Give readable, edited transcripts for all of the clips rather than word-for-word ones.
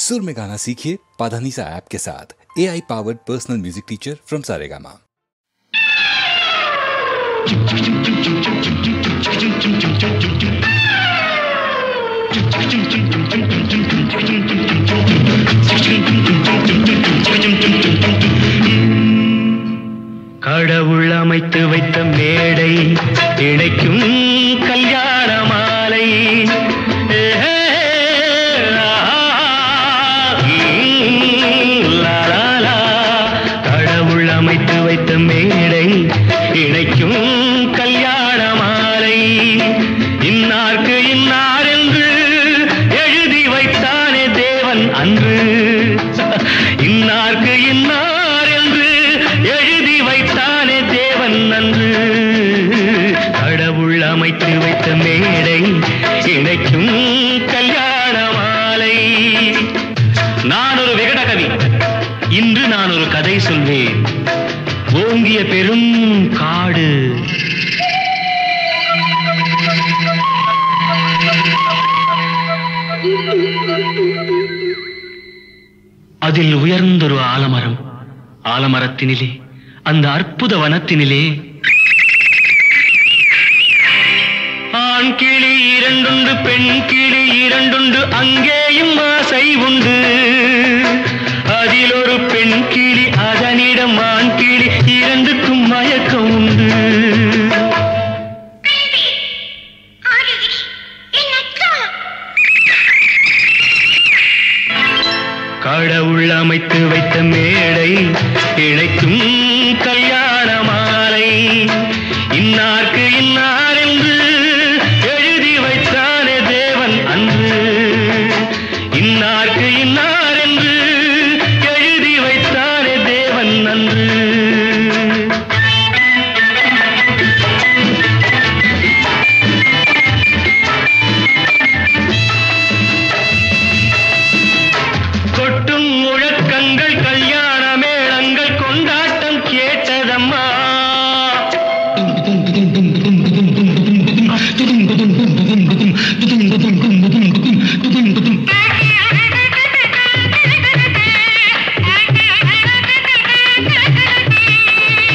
सुर में गाना सीखिए पाधानीसा ऐप के साथ। AI powered personal music teacher from Saregama. கடவுள் அமைத்து வைத்த மேடை இணைக்கும் கல்யாண மாலை கடவுள் அமைத்து வைத்த மேடை இணைக்கும் கல்யாண மாலை இன்னார்க்கு இன்னார் என்று எழுதி வைத்தானே தேவன் அன்று இன்னார்க்கு இன்னார் என்று எழுதி வைத்தானே தேவன் அன்று கடவுள் அமைத்து வைத்த மேடை இணைக்கும் கல்யாண மாலை. நான் ஒரு விகட கவி, இன்று நான் ஒரு கதை சொல்வேன். ஓங்கிய பெரும் காடு, அதில் உயர்ந்தொரு ஆலமரம். ஆலமரத்தினிலே, அந்த அற்புத வனத்தினிலே ஆண் கிளி இரண்டுண்டு, பெண் கிளி இரண்டுண்டு, அங்கேயும் ஆசை உண்டு. அதில் ஒரு பெண் கிளி, அதனிடம் ஆண் கிளி, இரண்டுக்கும் மயக்கம் உண்டு. கடவுள் அமைத்து வைத்த மேடை இணைக்கும் கல்யாண மாலை இன்னார்க்கு இன்னார் என்று எழுதி வைத்தானே தேவன் அன்று இன்னார்க்கு இன்னார் என்று எழுதி வைத்தானே தேவன் அன்று. கொட்டும் முழக்கங்கள், கல்யாண மேளங்கள், கொண்டாட்டம் கேட்டதம்மா.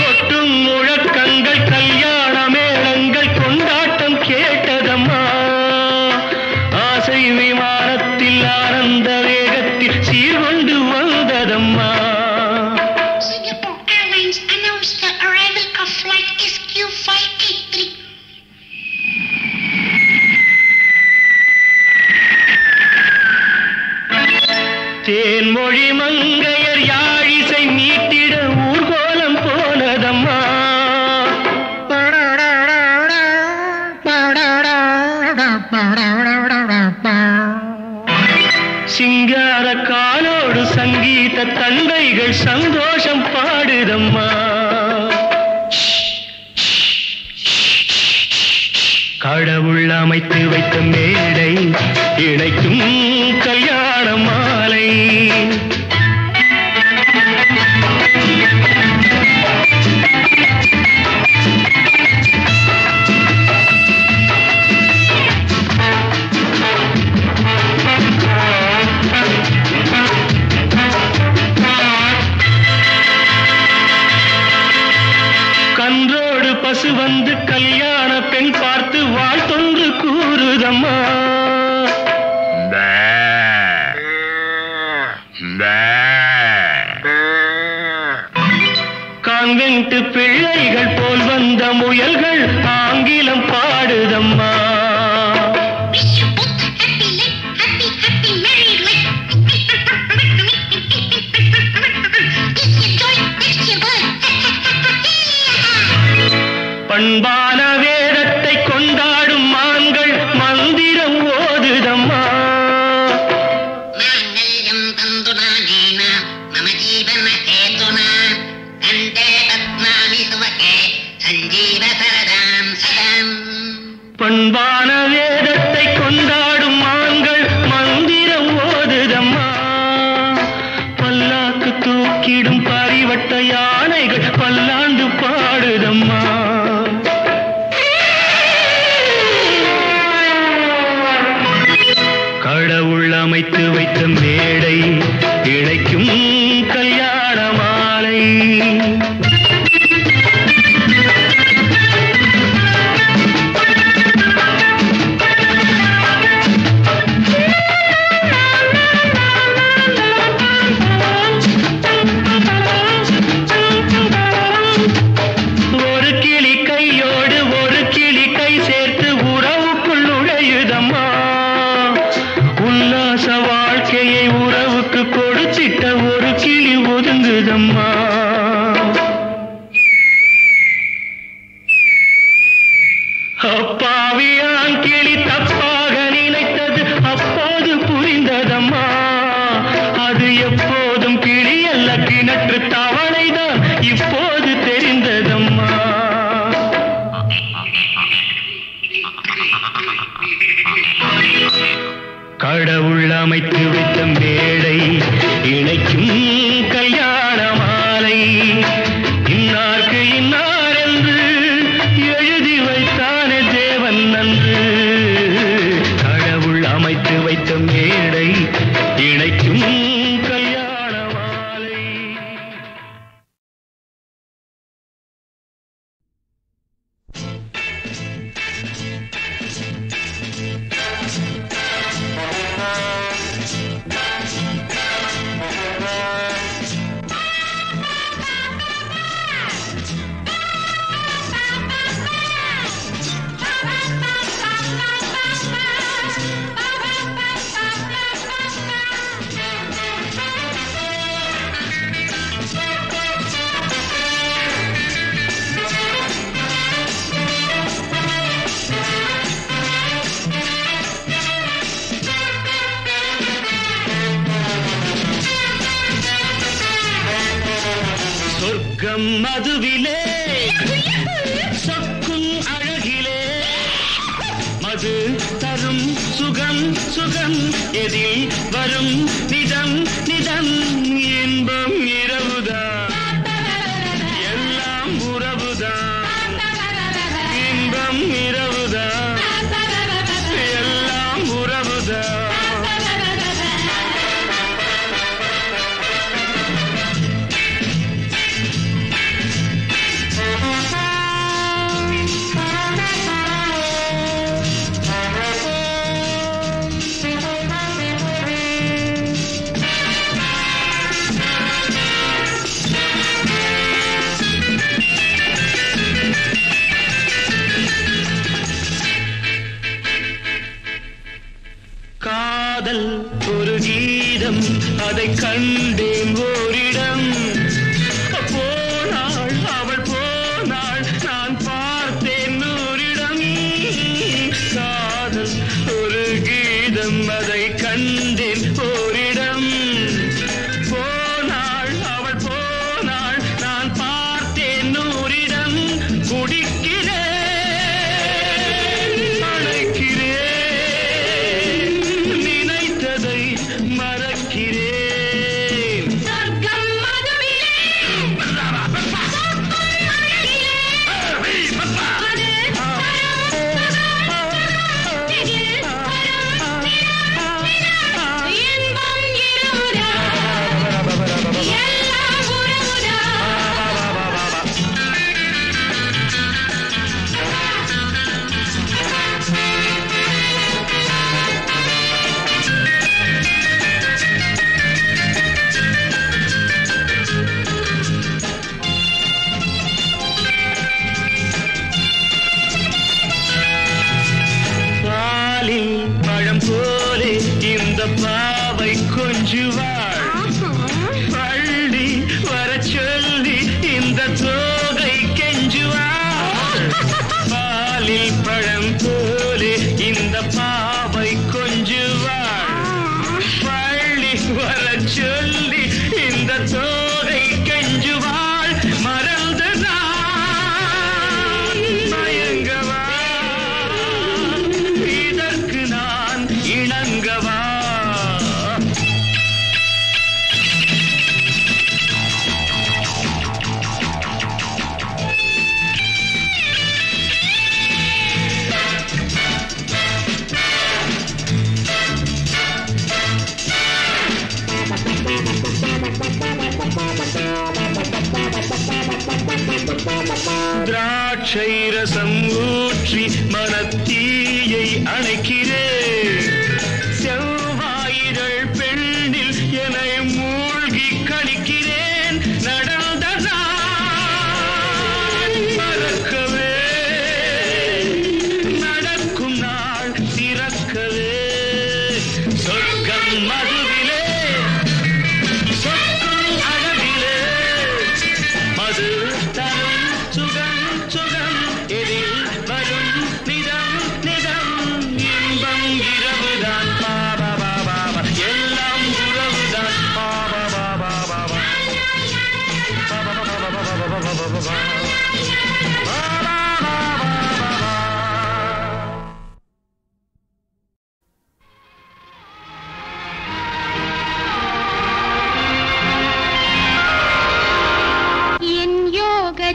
கொட்டும் முழக்கங்கள், கல்யாண மேளங்கள், கொண்டாட்டம் கேட்டதம்மா. ஆசை விமானத்தில் ஆனந்த வேகத்தில் சீர்கொண்டு வந்ததம்மா. Singapore Airlines announced the arrival of flight SQ583. Thenmozhi மங்கையர் யாழிசை மீட்டிட ஊர்கோலம் போனதம்மா. சிங்கார காலோடு சங்கீத தந்தைகள் சந்தோஷம் பாடுதம்மா. கடவுள் அமைத்து வைத்த மேடை இணைக்கும் கல்யாண மாலை. கன்றோடு பசு வந்து கல்யாண பெண் பார்த்து வாழ்த்தொன்று கூறுதம்மா. கான்வென்ட் பிள்ளைகள் போல் வந்த முயல்கள் ஆங்கிலம் பாடுதம்மா. Wish you both happy life, happy, happy married life. This your joy, next your blood. பண்பான வேதத்தை கொண்டாடும் மான்கள் மந்திரம் ஓதுதம்மா. माङ्गल्यं तन्तुनानेन मम जीवनहेतुना कण्ठे बध्नामि सुभगे सञ्जीव सरदां सदाम्. பண்பா மாலையை உறவுக்கு கொடுத்திட்ட ஒரு கிளி ஒதுங்குதம்மா. அப்பாவியான் கிளி தப்பாக நினைத்தது அப்போது புரிந்ததம்மா. அது எப்போதும் கிளி அல்ல கிணற்று தவளைதான் இப்போது தெரிந்ததம்மா. கடவுள் அமைத்து வைத்த மேடை இணைக்கும் கல்யாண மாலை. இன்னார்க்கு இன்னார் என்று எழுதி வைத்தானே தேவன் நன்று. கடவுள் அமைத்து வைத்த மேடை இணைக்கும் கல்யாண மாலை. சொர்க்கம் மதுவிலே சொக்கும் அழகிலே மது தரும் சுகம் சுகம் எதில் வரும் நிதம் நிதம். இன்பம் இரவுதான் எல்லாம் உறவுதான். இன்பம் இரவுதான் எல்லாம் உறவுதான். காதல் ஒரு கீதம் அதை கண்டேன் ஓரிடம். போனாள் அவள் போனாள் நான் பார்த்தேன் நூறிடம். காதல் ஒரு கீதம் அதை கண்டேன் ஓரிடம். போனாள் அவள் போனாள் நான் பார்த்தேன் நூறிடம். குடிக்கிறேன் மறக்கிறேன். சொர்க்கம் மதுவிலே பழம் போலே இந்த பாவை கொஞ்சுவாள். பள்ளி வர சொல்லி இந்த தோகை கெஞ்சுவாள். பாலில் பழம் போலே இந்த பாவை கொஞ்சுவாள். பள்ளி வர சொல்லி இந்த தோகை கெஞ்சுவாள். மறந்து நான் மயங்கவா இதற்கு நான் இணங்கவா. திராட்சை ரசம் ஊற்றி மனத்தீயை அணைக்கிறேன். செவ்வாயிதழ் பெண்ணில் என்னை மூழ்கி கழிக்கிறேன். நடந்த நாள் மறக்கவே நடக்கும் நாள் திறக்கவே. சொர்க்கம் மதுவிலே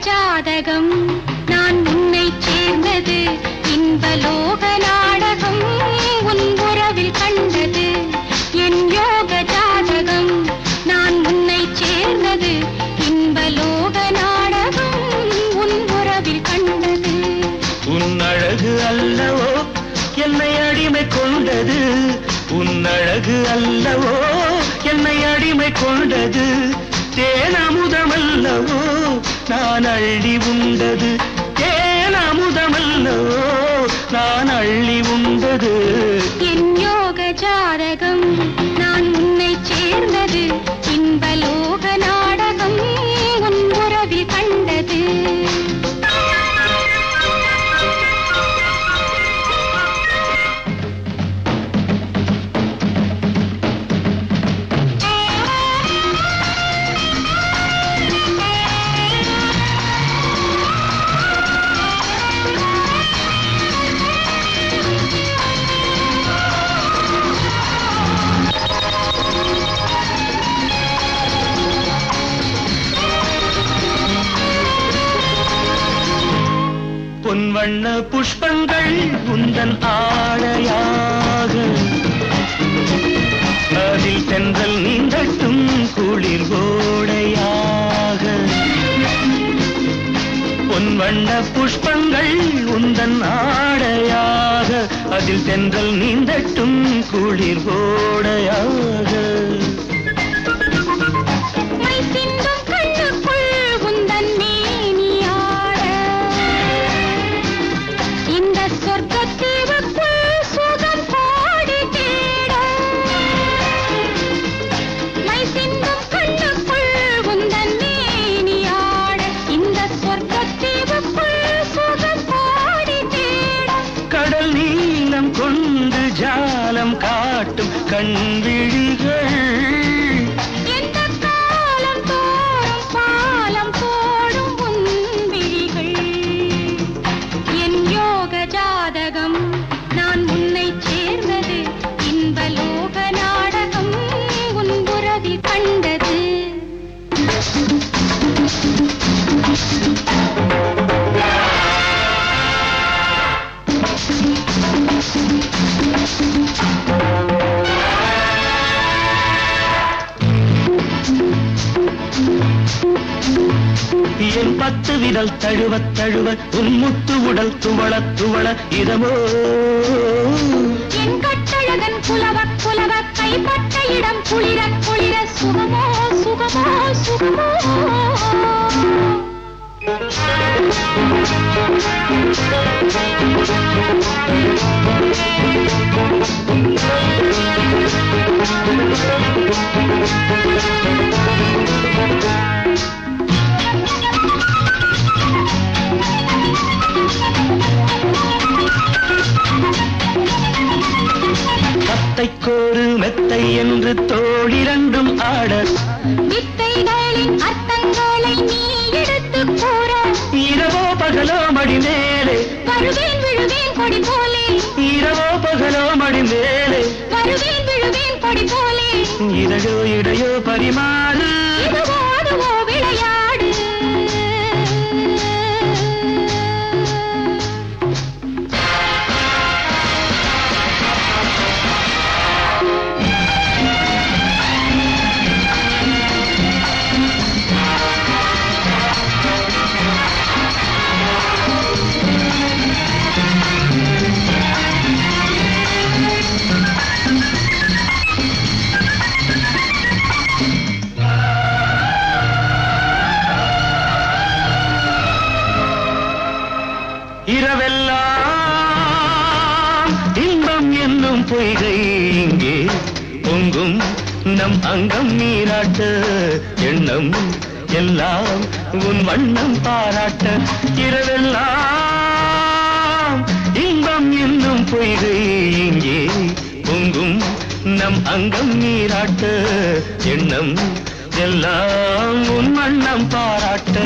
ஜாதகம் நான் உன்னை சேர்ந்தது இன்பலோக நாடகம் உன் உறவில் கண்டது என் யோக ஜாதகம் நான் உன்னை சேர்ந்தது இன்பலோக நாடகம் உன் உறவில் கண்டது உன் அழகு அல்லவோ என்னை அடிமை கொண்டது உன் அழகு அல்லவோ என்னை அடிமை கொண்டது தேனமுதமல்லவோ நான் அள்ளி உண்டது தேனமுதமல்லவோ நான் அள்ளி உண்டது என் யோக ஜாதகம் நான் உன்னை சேர்ந்தது இன்பலோக நாடகம் உன் உறவில் கண்டது பொன்வண்ண புஷ்பங்கள் உந்தன் ஆடையாக அதில் தென்றல் நீந்தட்டும் குளிர் கோடையாக பொன்வண்ண புஷ்பங்கள் உந்தன் ஆடையாக அதில் தென்றல் நீந்தட்டும் குளிர் கோடையாக கொண்டு ஜாலம் காட்டும் கண்விழிகள் எந்த காலம் தோறும் பாலம் போடும் உன்விழிகள் என் யோக ஜாதகம் நான் உன்னை சேர்ந்தது இன்பலோக நாடகம் உன் உறவில் கண்டது என் பத்து விரல் தழுவ தழுவ உன் முத்து உடல் துவள துவள இதமோ என் கட்டழகன் புலவ புலவ கைப்பட்ட இடம் குளிர குளிர சுகமோ சுகமோ சுகமோ அத்தைக்கோரு மெத்தை என்று தோழிரண்டும் ஆட வித்தைகளின் அர்த்தங்களை நீ எடுத்து கூற இரவோ பகலோ மடி மேலே வருவேன் விழுவேன் கொடி போலே இரவோ பகலோ மடி மேலே வருவேன் விழுவேன் கொடி போலே இதழோ இடையோ பரிமாறு இதுவோ அதுவோ விளையாடு இரவெல்லாம் இன்பம் என்னும் பொய்கை இங்கே பொங்கும் நம் அங்கம் நீராட்ட எண்ணம் எல்லாம் உன் வண்ணம் பாராட்ட இரவெல்லாம் இன்பம் என்னும் பொய்கை இங்கே பொங்கும் நம் அங்கம் நீராட்ட எண்ணம் எல்லாம் உன் வண்ணம் பாராட்ட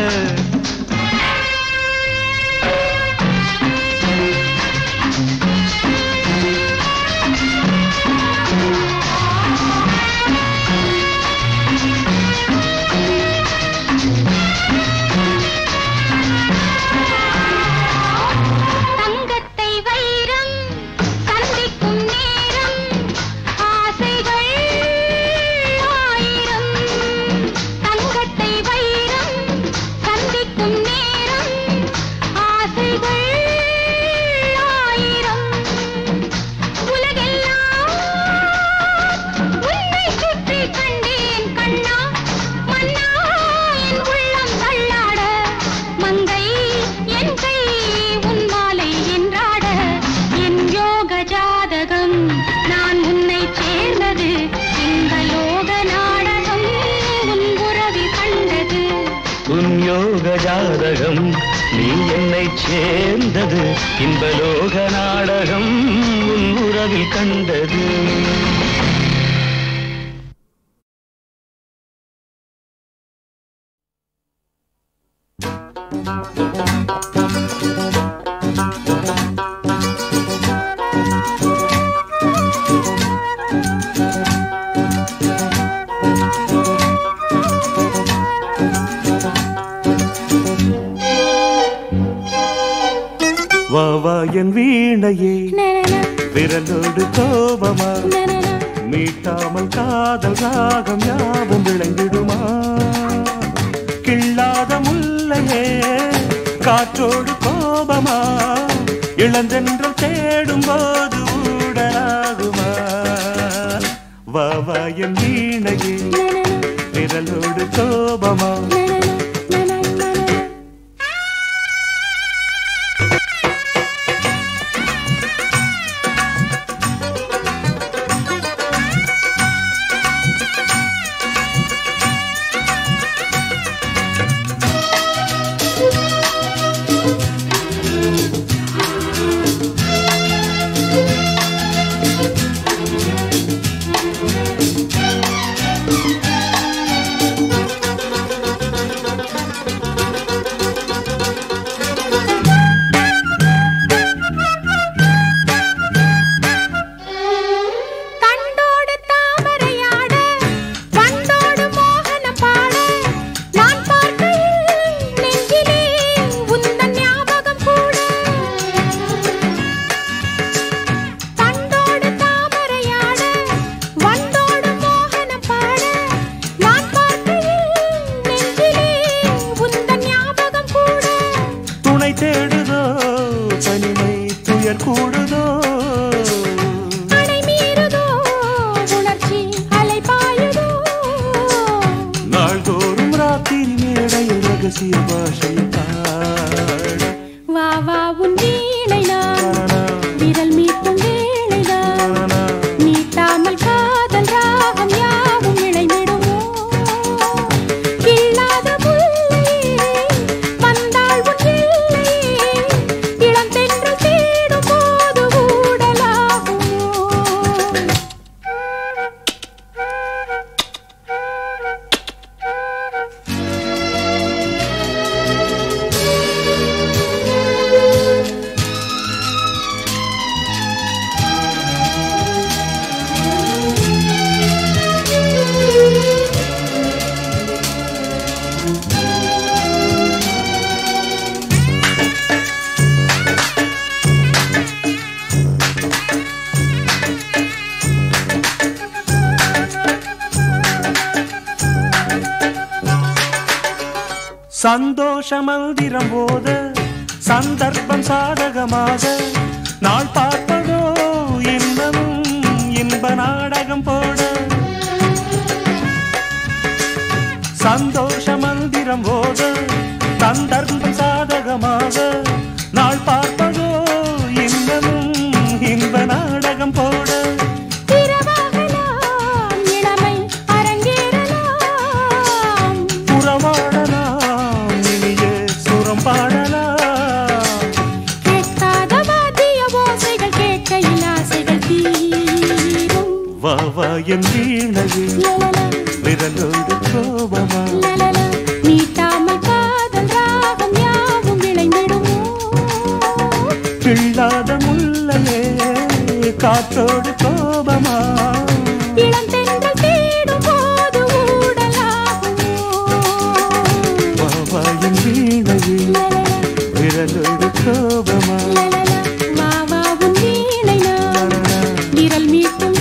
யோக ஜாதகம் நீ என்னை சேர்ந்தது இன்பலோக நாடகம் உன் உறவில் கண்டது. வாவா என் வீணையே விரலோடு கோபமா மீட்டாமல் காதல் ராகம் யாவும் விளைந்திடுமா? கிள்ளாத முல்லையே காற்றோடு கோபமா இளந்தென்றல் தேடும் போது ஊடலாகுமா? வாவா என் வீணையே விரலோடு கோபமா சந்தோஷ மந்திரம் போத சந்தர்ப்பம் சாதகமாக நாள் பார்ப்பதோ இன்பமும் இன்ப நாடகம் போட. சந்தோஷ மந்திரம் போத சந்தர்ப்பம் சாதகமாக நாள் பார்ப்பதோ இன்பமும் இன்ப நாடகம் போட. வாவா என் வீணையே விரலோடு கோபமா மீட்டாமல் காதல் ராகம் யாவும் விளைந்திடுமோ? கிள்ளாத முல்லையே காற்றோடு கோபமா இளந்தென்றல் தேடும் போது ஊடலாகுமோ? வாவா என் வீணையே விரலோடு கோபமா வாவா உன் வீணை நான் விரல் மீட்டும்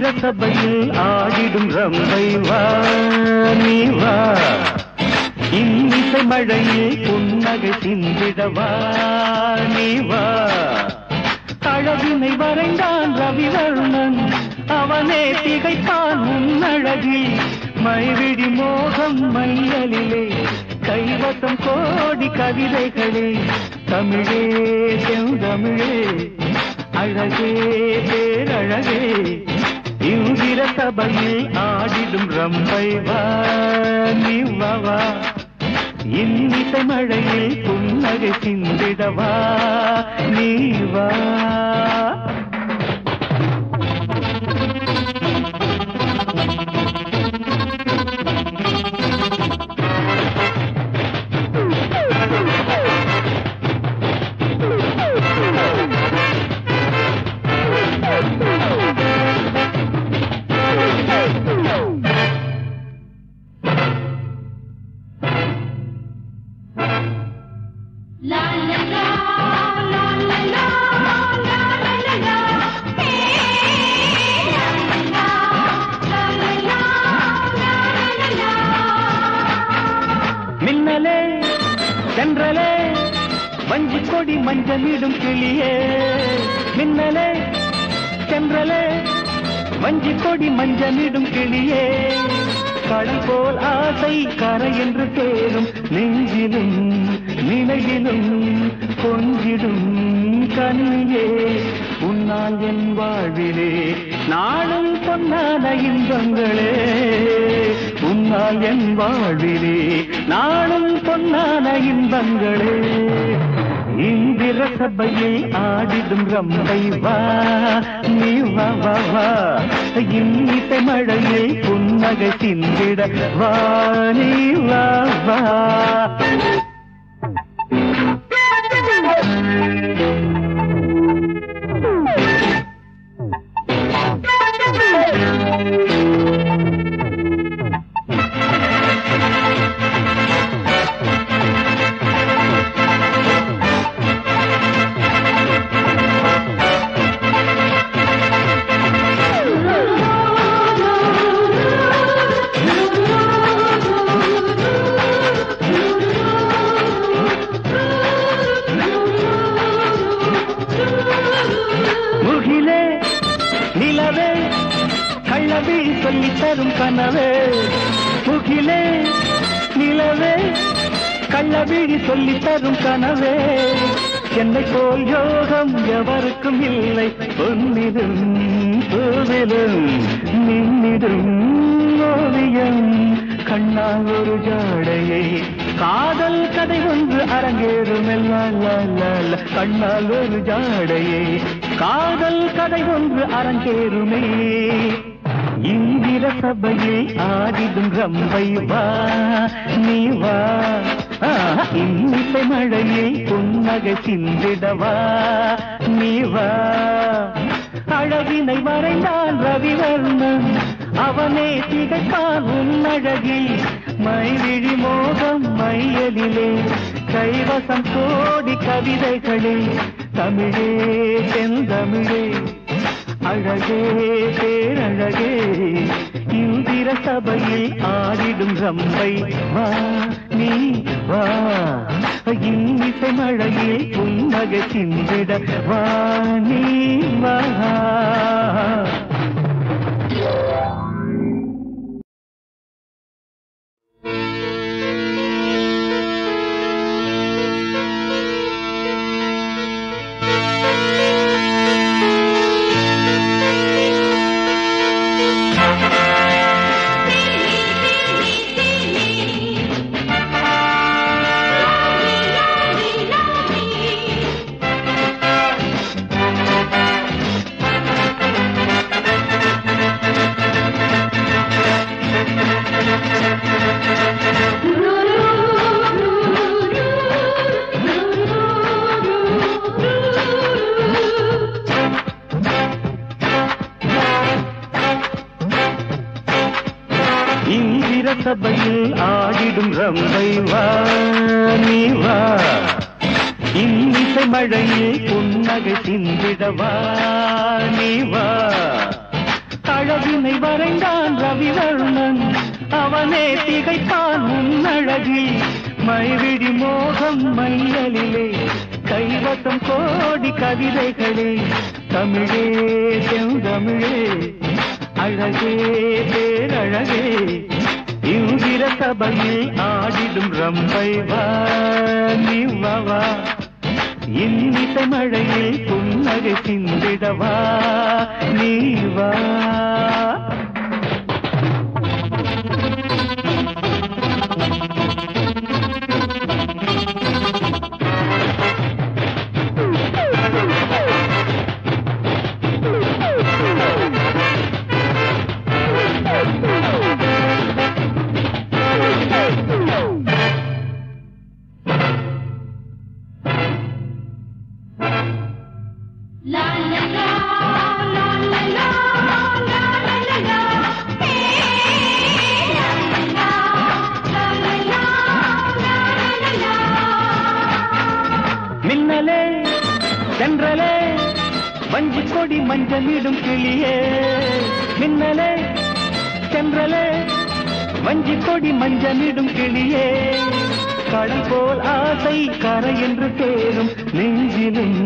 இந்திர சபையில் ஆடிடும் ரம்பை வா நீ வா, இன்னிசை மழையில் புன்னகை சிந்திடவா நீ வா. அழகினை வரைந்தான் ரவிவர்ணன், அவனே திகைப்பான் உன்னழகில். மைவிடி மோகம் மையலிலே, கைவசம் கோடி கவிதைகளே. தமிழே செந்தமிழே, அழகே பேரழகே, இந்திர சபையில் ஆடிடும் ரம்பை வா நீ வா. இன்னிசை மழையில் புன்னகை சிந்திடவா நீ வா. மின்னலே சென்றலே வஞ்சி கொடி மஞ்சளிடும் கிளியே, மின்னலே சென்றலே வஞ்சி கொடி மஞ்சளிடும் கிளியே. கடல் போல் ஆசை கரை என்று தேரும், நெஞ்சிலும் நிலையிலும் கொஞ்சிடும் கண்ணியே. உன்னால் என் வாழ்விலே நாளும் பொன்னான இன்பங்களே, உன்னால் என் வாழ்விலே நாளும் பொன்னான இன்பங்களே. இந்திர சபையில் ஆடிடும் ரம்பை வா நீ வா வா வா. இன்னிசை மழையில் புன்னகை சிந்திட வா நீ வா வா. சொல்லித்தரும் கனவே முகிலே நிலவே, கள்ளவிழி சொல்லித்தரும் கனவே. என்னை போல் யோகம் எவருக்கும் இல்லை, பொன்னிடும் பூவிலும் மின்னிடும் ஓவியம். கண்ணால் ஒரு ஜாடையை காதல் கதை ஒன்று அரங்கேறும் எல்லாம். கண்ணால் ஒரு ஜாடையை காதல் கதை ஒன்று அரங்கேறுமே. இந்திர சபையில் ஆடிடும் ரம்பை வா நீ வா. இன்னிசை மழையில் புன்னகை சிந்திடவா நீ வா. அழகினை வரைந்தான் ரவிவர்ணன், அவனே திகைப்பான் உன்னழகில். மைவிழி மோகம் மையலிலே, கைவசம் கோடி கவிதைகளே. தமிழே செந்தமிழே, அழகே பேரழகே, இந்திர சபையில் ஆடிடும் ரம்பை வா நீ வா. இன்னிசை மழையில் புன்னகை சிந்திட வா நீ வா. சபையில் ஆடிடும் ரம்பை வா நீ வா. இன்னிசை மழையில் புன்னகை சிந்திடவா நீ வா. அழகு அவனே திகைப்பான் முன்னழகில் மைவிடி மோகம் மையலிலே கைவசம் கோடி கவிதைகளே தமிழே செந்தமிழே அழகே பேரழகே இந்திர சபையில் ஆடிடும் ரம்பை வா நீ வா இன்னிசை மழையில் புன்னகை சிந்திடவா நீ வா மின்னலே சென்றலே வஞ்சி கொடி மஞ்சளிடும் கிளியே மின்னலே சென்றலே வஞ்சி கொடி மஞ்சளிடும் கிளியே கடல் போல் ஆசை கரை என்று தேரும் நெஞ்சிலும்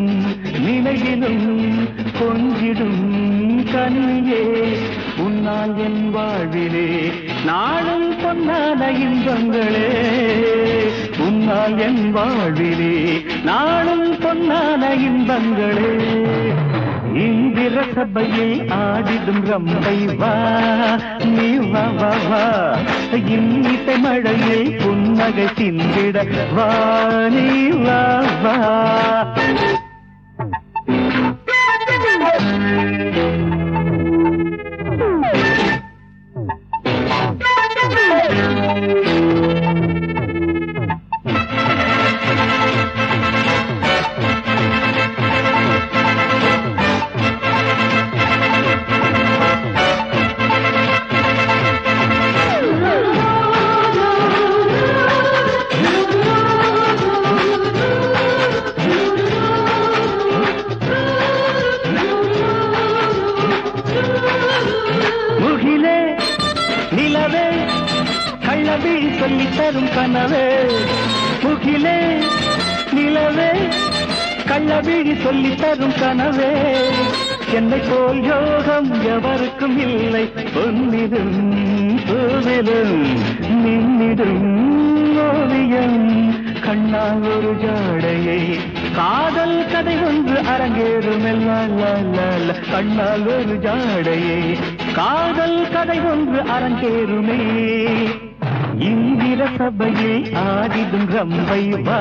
நிலையிலும் கொஞ்சிடும் கண்ணியே உன்னால் என் வாழ்விலே நாளும் பொன்னான இன்பங்களே உன்னால் என் வாழ்விலே நாளும் பொன்னான இன்பங்களே இந்திர சபையில் ஆடிடும் ரம்பை வா நீ வா வா வா இன்னிசை மழையில் புன்னகை சிந்திட வா நீ வா வா சொல்லித்தரும் கனவே முகிலே நிலவே கள்ளவிழி சொல்லித்தரும் கனவே என்னை போல் யோகம் எவருக்கும் இல்லை பொன்னிடும் பூவிலும் நின்னிடும் ஓவியம் கண்ணால் ஒரு ஜாடையை காதல் கதை ஒன்று அரங்கேறுமெல்லாம் கண்ணால் ஒரு ஜாடையை காதல் கதை ஒன்று அரங்கேறுமே இந்திர சபையில் ஆடிடும் ரம்பை வா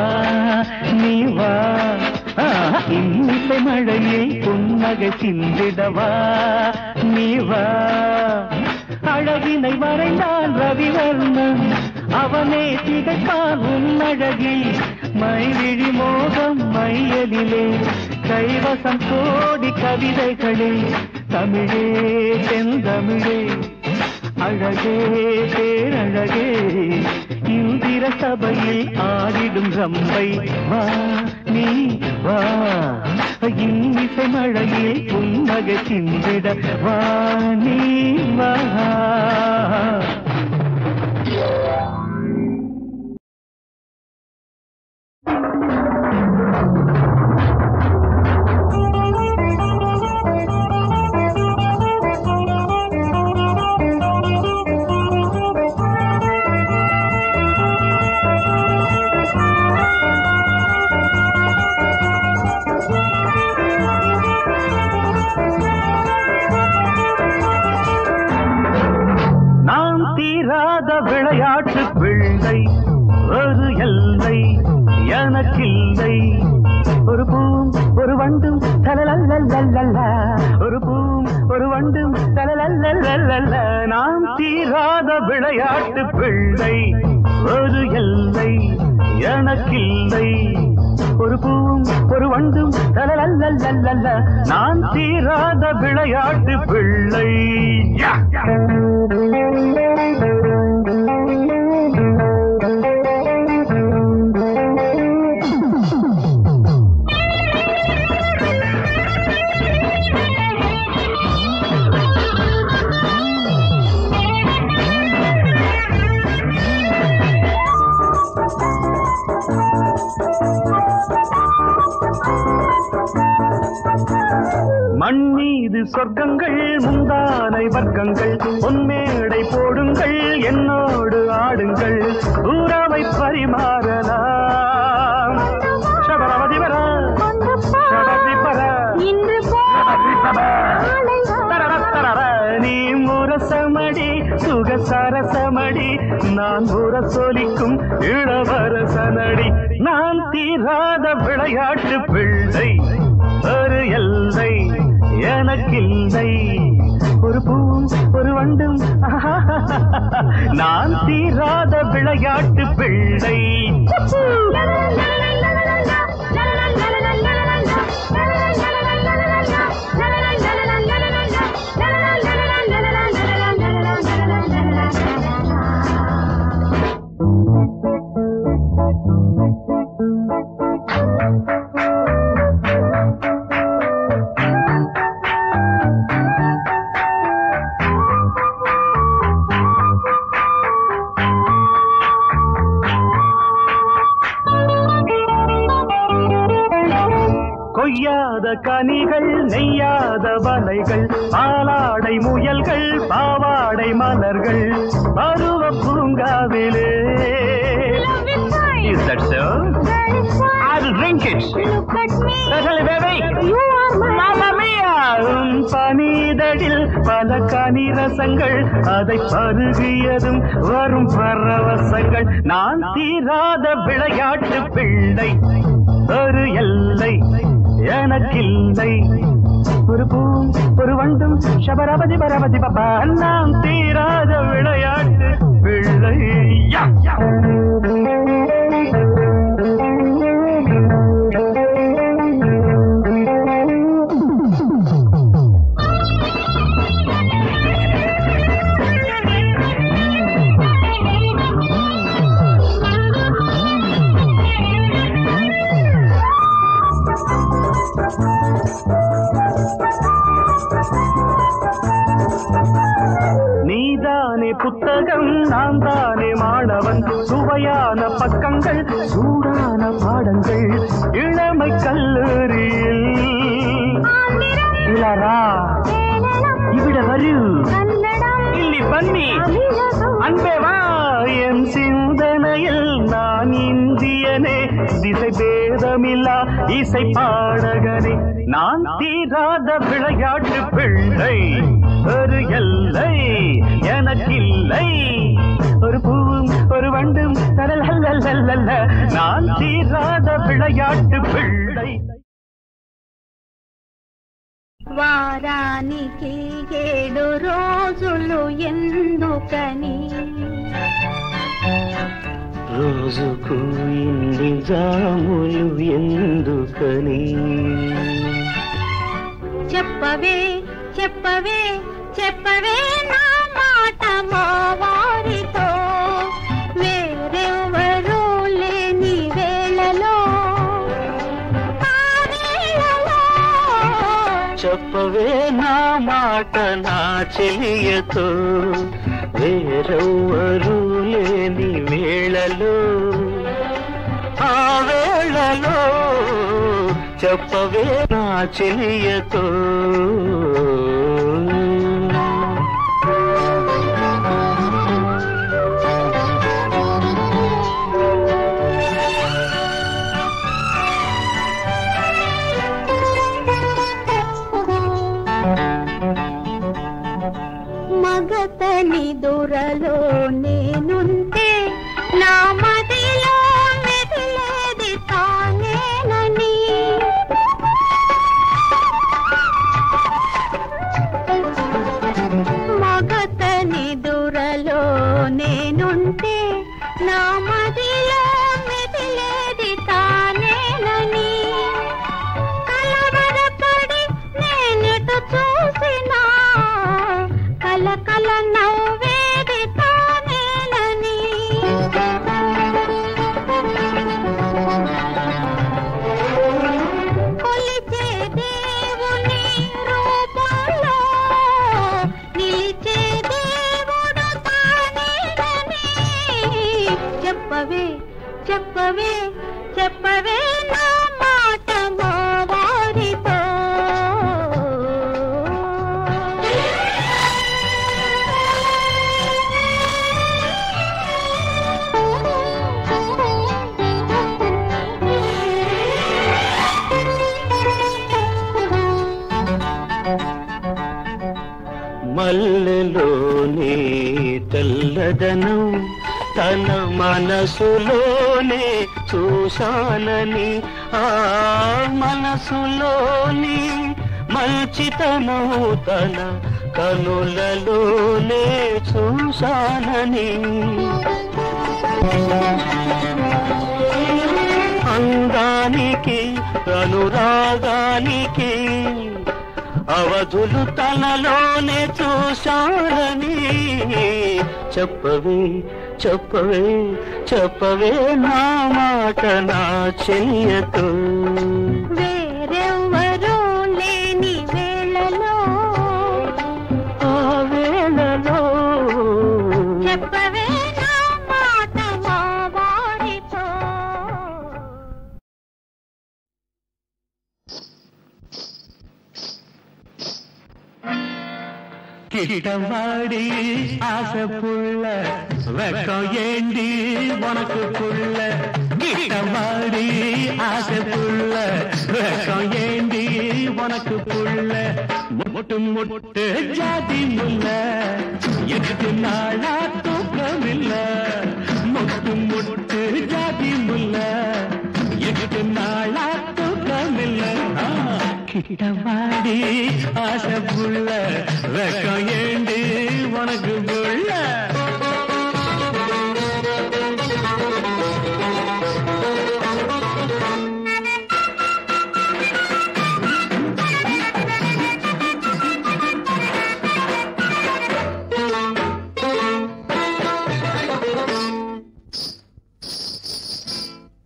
நீ வா இன்னிசை மழையில் புன்னகை சிந்திடவா நீ வா அழகினை வரைந்தான் ரவிவர்ணன் அவனே திகைப்பான் உன்னழகில் மைவிழி மோகம் மையலிலே கைவசம் கோடி கவிதைகளே தமிழே செந்தமிழே அழகே பேரழகே இந்திர சபையில் ஆடிடும் ரம்பை வா நீ வா இன்னிசை மழையில் புன்னகை சிந்திட வா நீ வா விளையாட்டு பிள்ளை ஒரு எல்லை எனக்கில்லை ஒரு பூம் ஒரு வண்டும் தலலல்லல்லல்ல ஒரு பூம் ஒரு வண்டும் தலலல்லல்லல்ல நாம் தீராத விளையாட்டு பிள்ளை ஒரு எல்லை எனக்கில்லை ஒரு பூம் ஒரு வண்டும் தலலல்லல்லல்ல நான் தீராத விளையாட்டு பிள்ளை சொர்க்கங்கள் முந்தானை வர்க்கங்கள் பொன்மேடை போடுங்கள் என்னோடு ஆடுங்கள் ஊராவை பரிமாறலாம் சபரவதி வர சபரி பர நீ முரசமடி சுகசரசமடி நான் முரசொலிக்கும் இளவரசனடி நான் தீராத விளையாட்டு பிள்ளை ஒரு எல்லை எனக்கில்லை ஒரு பூவும் ஒரு வண்டும் நான் தீராத விளையாட்டு பிள்ளை கொய்யாத கனிகள் நெய்யாத வலைகள் பாலாடை முயல்கள் பாவாடை மலர்கள் பருவ பூங்காவிலே Is that so? I will drink it. Look at me. Certainly, baby. You are my Mamma Mia. பனிதடில் பல கனிரசங்கள் அதை பருகியதும் வரும் பரவசங்கள் நான் தீராத விளையாட்டு பிள்ளை ஒரு எல்லை எனக்கில்லை ஒரு பூம் ஒரு வண்டும் சபரபதி பரபதி பபா நாம் தீராத விளையாட்டு பிள்ளை நீதானே புத்தகம் நான் தானே மாணவன் சுவையான பக்கங்கள் சூடான பாடங்கள் இளமை கல்லூரியில் இளரா இவிட வரு இல்லி பண்ணி அன்பே வா என் சிந்தனையில் நான் இந்தியனே திசை பேதமில்லா இசை பாடகனே நான் தீராத விளையாட்டு பிள்ளை ஒரு எல்லை எனக்கில்லை ஒரு பூவும் ஒரு வண்டும் தரல்ல நான் தீராத விளையாட்டு பிள்ளை వారానికి 7 రోజులు ఎందుకని రోజుకు ఇన్ని జాములు ఎందుకని చెప్పవే చెప్పవే చెప్పవే నా మాట మా వారితో వేరెవరూ లేని వేళలో చెప్పవే నా మాట నా చెలియతో వేరెవ్వరూ లేని వేళలో ఆ వేళలో చెప్పవే నా చెలియతో మగతని దూరలో నేనుంటే నా మదిలో మెదిలేది తానేనని మగతని దూరలో నేనుంటే నా మదిలో మెదిలేది తానేనని కలవరపడి నేనెటు చూసినా కల కల నవ్వేది తానేనని కొలిచే దేవుని రూపంలో నిలిచే దేవుడు తానేనని చెప్పవే చెప్పవే చెప్పవే నా మాట మా వారితో మల్లెలోనే తెల్లదనం తన మనసులోనే చూశానని ఆ మనసులోని మంచితనం తన కనులలోనే చూశానని అందానికి అనురాగానికి అవధులు తనలోనే చూశానని చెప్పవే చెప్పవే చెప్పవే నా మాట నా చెయ్యతో వేరెవ్వరూ లేని వేళలో ఆ వేళలో చెప్పవే నా మాట మా వారితో. கிட்டவாடி ஆசை புள்ள வெக்கம் ஏண்டி உனக்கு புள்ள கிட்டவாடி ஆசை புள்ள வெக்கம் ஏண்டி உனக்கு புள்ள முட்டு முட்டு ஜாதி முல்ல எட்டு நாளா தூக்கமில்ல முட்டு முட்டு ஜாதி முல்ல எட்டு நாளா தூக்கமில்ல கிட்டவாடி ஆசை புள்ள வெக்கம் ஏண்டி உனக்கு புள்ள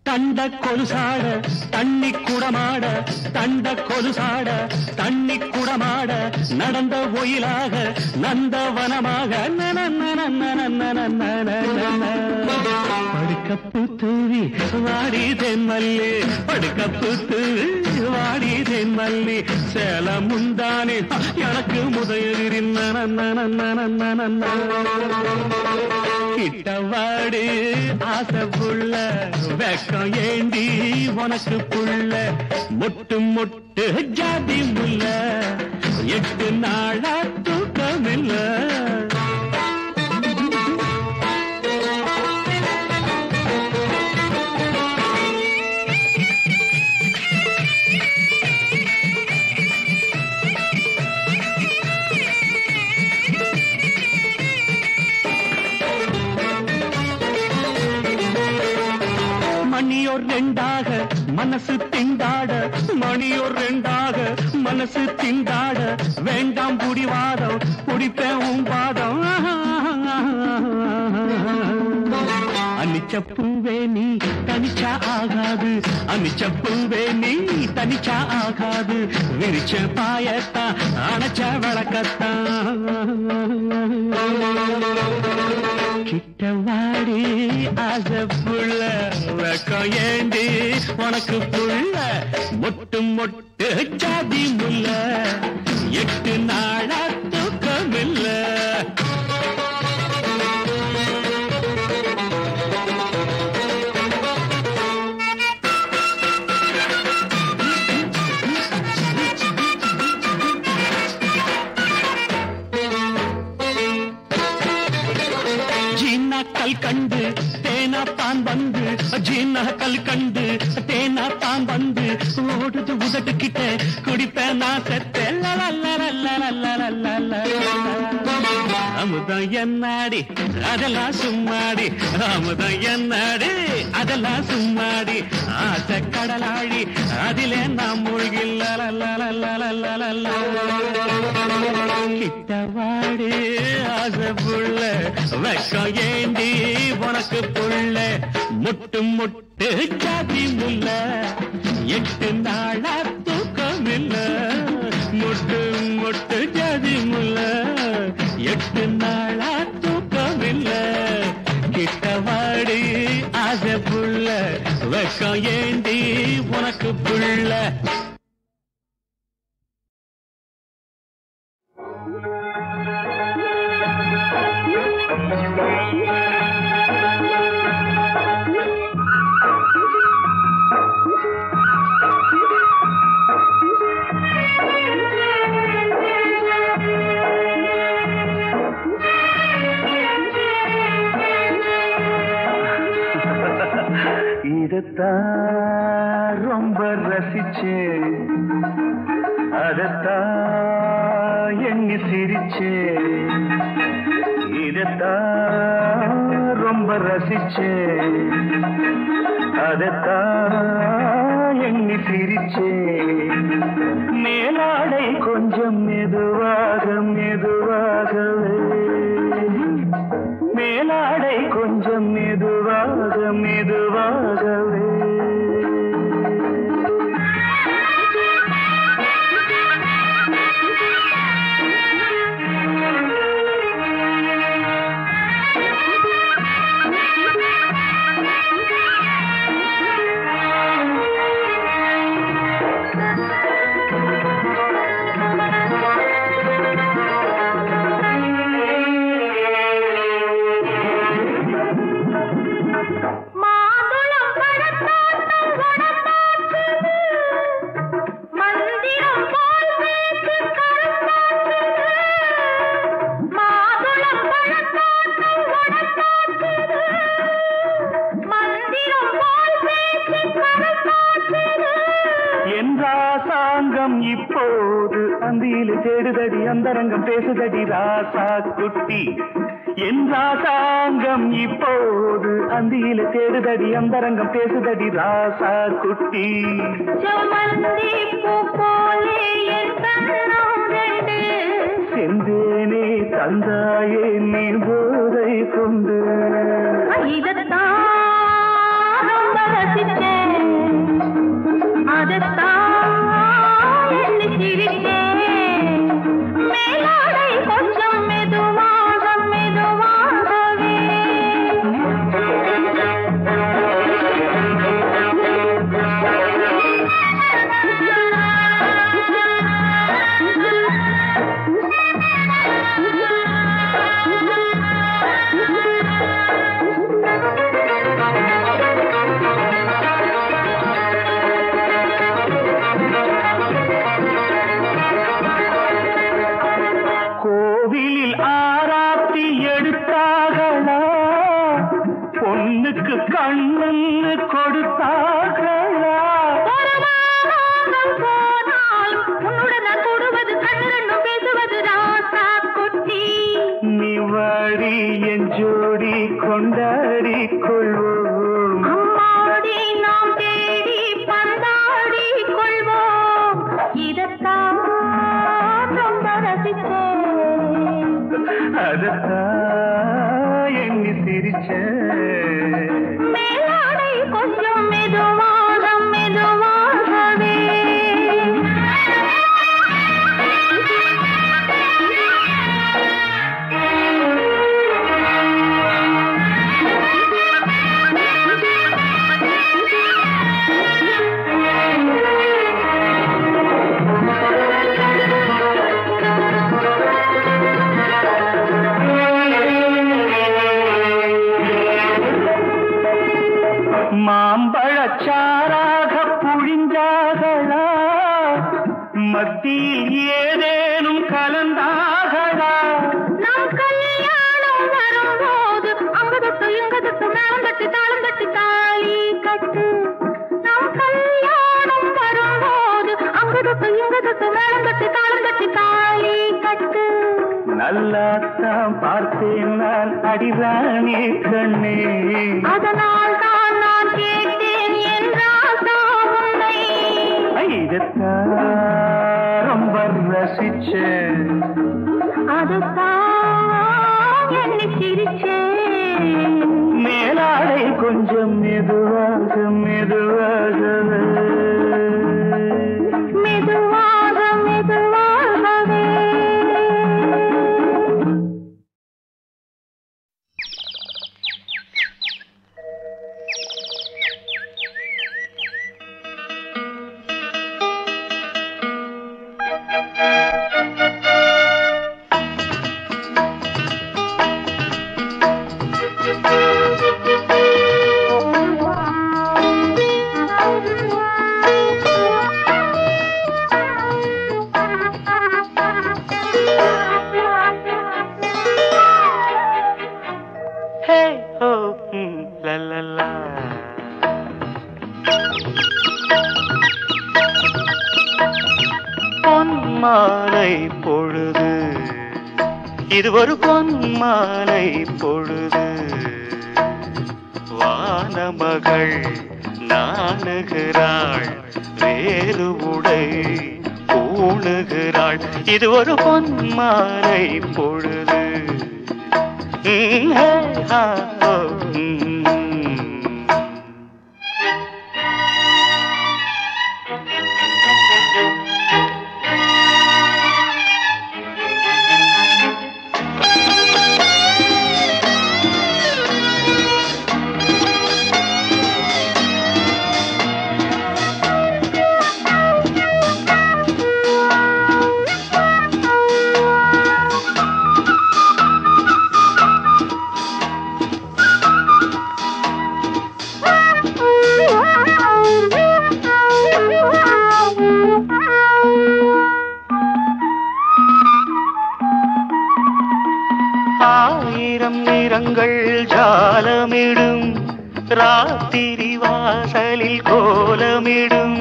தண்ட கொலுசாட தண்ணி குடமாட தண்ட கொலுசாட தண்ணி குடமாட நடந்த ஒயிலாக நந்தவனமாக படுக்கப்பு தூவி வாடி தென்மல்லி படுக்கப்பு தூவி வாடி தென்மல்லி சேல முந்தானே எனக்கு முதலிரின் கிட்டவாடி ஆசை புள்ள வெக்கம் ஏண்டி உனக்கு புள்ள முட்டு முட்டு ஜாதி முல்ல எட்டு நாளா தூக்கமில்ல மணியோர் ரெண்டாக மனசு திண்டாட மணியோர் ரெண்டாக மனசு திண்டாட வேண்டாம் புடிவாதம் குடிப்பேன் உம்பாதம் அனிச்சப்பூவே நீ தனிச்சா ஆகாது அனிச்சப்பூவே நீ தனிச்சா ஆகாது விரிச்ச பாயத்தான் அணைச்ச விளக்கத்தான் கிட்டவாடி ஆசை புள்ள வெக்கம் ஏண்டி உனக்கு புள்ள மொட்டு மொட்டு ஜாதி முல்ல எட்டு நாளா தூக்கமில்ல கல் கண்டு தேனா பான் வந்து ஜீனா கல் கண்டு தேனா பான் வந்து ஓடுது உதட்டு கிட்ட குடிப்பேன் நான் செத்த அமுதம் என்னாடி அதெல்லாம் சும்மாடி அமுதம் என்னாடி அதெல்லாம் சும்மாடி ஆசை கடலாழி அதிலே நாம் மூழ்கில்ல கிட்டவாடி ஆசை புள்ள வெக்கம் ஏண்டி உனக்கு புள்ள முட்டு முட்டு ஜாதி முல்ல எட்டு நாளா தூக்கமில்ல முட்டு முட்டு ஜாதி முல்ல எட்டு நாளா தூக்கமில்ல கிட்டவாடி ஆசை புள்ள வெக்கம் ஏண்டி உனக்கு புள்ள இதத்தான் ரொம்ப ரசிச்சேன், அதத்தான் எண்ணி சிரிச்சேன். இதத்தான் ரொம்ப ரசிச்சேன், அதத்தான் எண்ணி சிரிச்சேன். மேலாடை கொஞ்சம் மெதுவாக மெதுவாகவே, மேலாடை கொஞ்சம் மெதுவாக மெதுவாகவே. இப்போது அந்தியில தேடுதடி அந்தரங்கம் பேசுதடி ராசா குட்டி. என் ராசாங்கம் இப்போது அந்தியில தேடுதடி அந்தரங்கம் பேசுதடி ராசா குட்டி. செந்தேனே தந்தாயே நீ போதை கொண்டு. மேலாடை கொஞ்சம் மெதுவாக மெதுவாகவே. கோவிலில் ஆராத்தி எடுத்தார்களா, பொண்ணுக்கு கண்ணு கொடுத்தார்களா. நீ வாடி என் ஜோடி கொண்டாடி கொள்வோம், அம்மாடி நாம் தேடி பந்தாடி கொள்வோம். இதத்தான் ரொம்ப ரசித்தேன், அதத்தான் எண்ணி சிரிச்சேன். மேலாடை கொஞ்சம் மெதுவாக மெதுவாகவே. மாம்பழச்சாராக புழிஞ்சாகளா, மத்தியில் ஏதேனும் கலந்தாகளா. நம் கல்யாணம் வரும்போது அங்கதட்டு இங்கதட்டு மேலம் தட்டி தாளம் தட்டி தாலி கட்டு. நம் கல்யாணம் வரும்போது அங்கதட்டு இங்கதட்டு மேலம் தட்டி தாளம் தட்டி தாலி கட்டு. நல்லாத்தான் பார்த்தேன் நான் அடிரானே கண்ணே, அதனால் தான் நான் கேட்டேன் என்றாசா உன்னை. இதத்தான் ரொம்ப ரசிச்சேன், அதுதான் என்னை சிரிச்சேன். மேலாடை கொஞ்சம் மெதுவாக மெதுவாகவே, மெதுவாக மெதுவாகவே. Thank you. இது ஒரு பொன்மாலை பொழுது. வானமகள் நாணுகிறாள், வேறு உடை பூணுகிறாள். இது ஒரு பொன்மாலை பொழுது. ஆயிரம் நிறங்கள் ஜாலமிடும், ராத்திரி வாசலில் கோலமிடும்.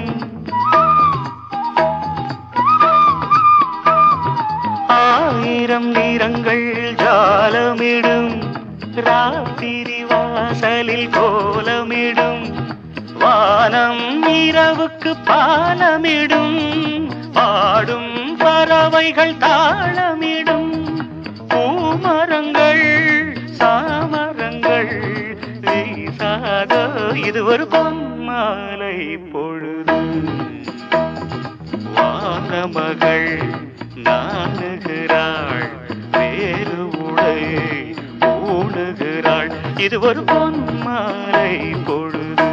ஆயிரம் நிறங்கள் ஜாலமிடும், ராத்திரி வாசலில் கோலமிடும். வானம் இரவுக்கு பாலமிடும், பாடும் பறவைகள் தாளமிடும். பூமரங்கள் சாமரங்கள் வீசாத இது ஒரு பொன்மாலை பொழுது. வானமகள் நாணுகிறாள், வேறு உடை பூணுகிறாள். இது ஒரு பொன்மாலை பொழுது.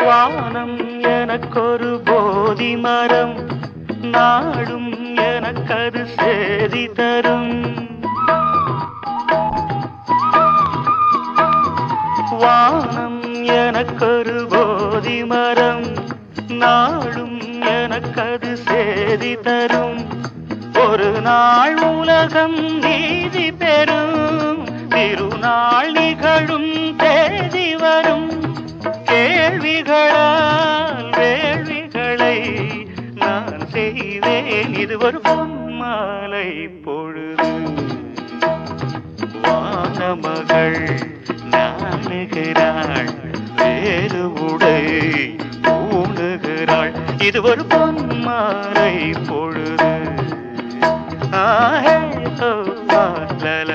வானம் எனக்கொரு போதி மரம், நாடும் எனக்கது சேதி தரும். வானம் எனக்கொரு போதி மரம், நாடும் எனக்கது சேதி தரும். ஒரு நாள் உலகம் நீதி பெறும், திருநாள் நிகழும் தேதி வரும். கேள்விகளால் வேள்விகளை நான் செய்வேன், இது ஒரு பொன்மாலை பொழுது. வானமகள் நாணுகிறாள், வேறு உடை பூணுகிறாள். இது ஒரு பொன்மாலை பொழுது. ஆஹே ஓ லல